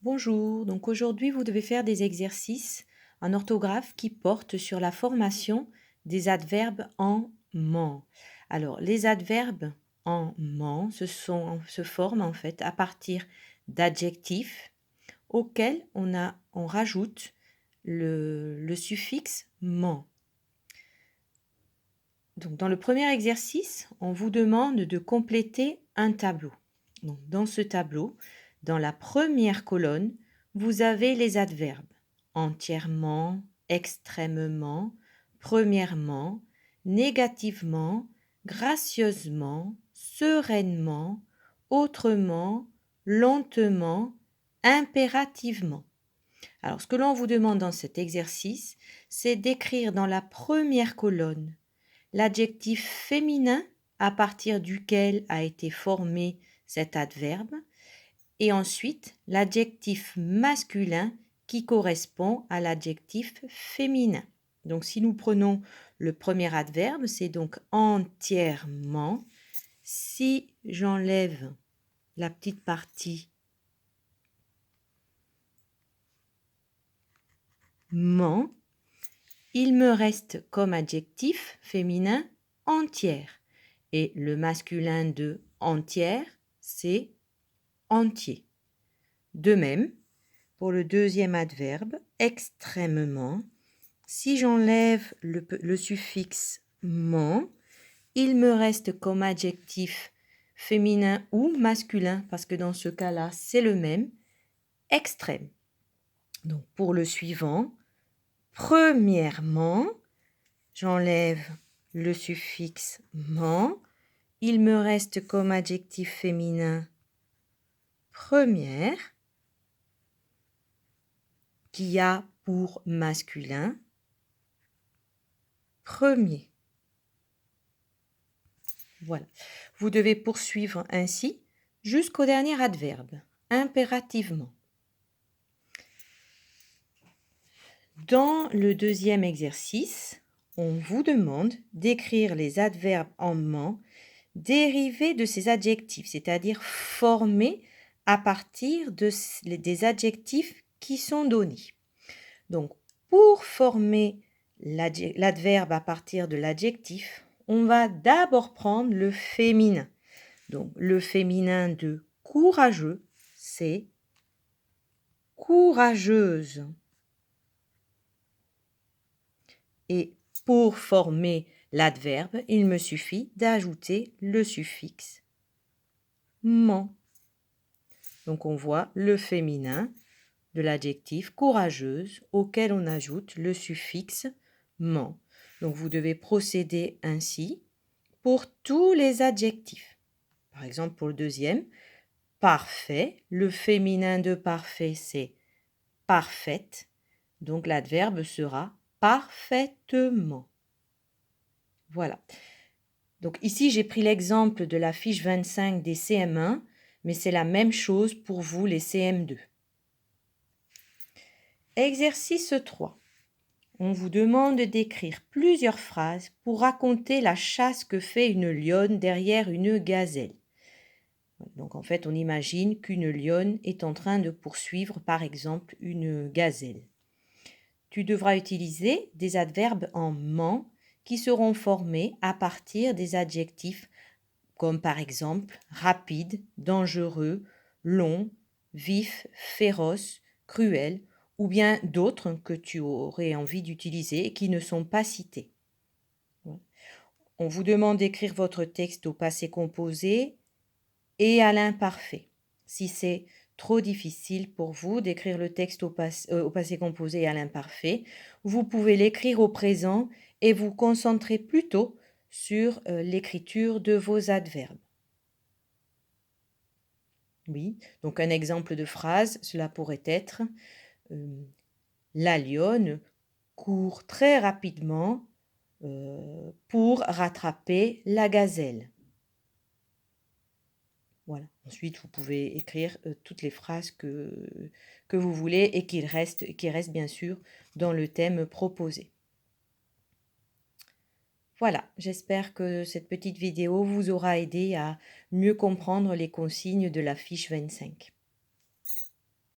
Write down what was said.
Bonjour, donc aujourd'hui vous devez faire des exercices en orthographe qui portent sur la formation des adverbes en ment. Alors les adverbes en ment se forment en fait à partir d'adjectifs auxquels on rajoute le suffixe ment. Donc dans le premier exercice, on vous demande de compléter un tableau. Donc dans ce tableau, dans la première colonne, vous avez les adverbes entièrement, extrêmement, premièrement, négativement, gracieusement, sereinement, autrement, lentement, impérativement. Alors ce que l'on vous demande dans cet exercice, c'est d'écrire dans la première colonne l'adjectif féminin à partir duquel a été formé cet adverbe et ensuite l'adjectif masculin qui correspond à l'adjectif féminin. Donc si nous prenons le premier adverbe, c'est donc entièrement. Si j'enlève la petite partie ment, il me reste comme adjectif féminin entière. Et le masculin de entière, c'est entier. De même, pour le deuxième adverbe, extrêmement, si j'enlève le suffixe ment, il me reste comme adjectif féminin ou masculin, parce que dans ce cas-là, c'est le même, extrême. Donc pour le suivant, premièrement, j'enlève le suffixe ment, il me reste comme adjectif féminin première, qui a pour masculin premier. Voilà. Vous devez poursuivre ainsi jusqu'au dernier adverbe, impérativement. Dans le deuxième exercice, on vous demande d'écrire les adverbes en ment dérivés de ces adjectifs, c'est-à-dire formés à partir des adjectifs qui sont donnés. Donc, pour former l'adverbe à partir de l'adjectif, on va d'abord prendre le féminin. Donc, le féminin de courageux, c'est courageuse. Et pour former l'adverbe, il me suffit d'ajouter le suffixe ment. Donc, on voit le féminin de l'adjectif courageuse auquel on ajoute le suffixe ment. Donc vous devez procéder ainsi pour tous les adjectifs. Par exemple, pour le deuxième, parfait, le féminin de parfait, c'est parfaite. Donc l'adverbe sera parfaitement. Voilà. Donc ici, j'ai pris l'exemple de la fiche 25 des CM1, mais c'est la même chose pour vous, les CM2. Exercice 3. On vous demande d'écrire plusieurs phrases pour raconter la chasse que fait une lionne derrière une gazelle. Donc en fait, on imagine qu'une lionne est en train de poursuivre par exemple une gazelle. Tu devras utiliser des adverbes en ment qui seront formés à partir des adjectifs comme par exemple rapide, dangereux, long, vif, féroce, cruel, ou bien d'autres que tu aurais envie d'utiliser et qui ne sont pas cités. On vous demande d'écrire votre texte au passé composé et à l'imparfait. Si c'est trop difficile pour vous d'écrire le texte au passé composé et à l'imparfait, vous pouvez l'écrire au présent et vous concentrer plutôt sur l'écriture de vos adverbes. Oui, donc un exemple de phrase, cela pourrait être la lionne court très rapidement pour rattraper la gazelle. Voilà. Ensuite, vous pouvez écrire toutes les phrases que vous voulez et qui restent bien sûr dans le thème proposé. Voilà, j'espère que cette petite vidéo vous aura aidé à mieux comprendre les consignes de la fiche 25.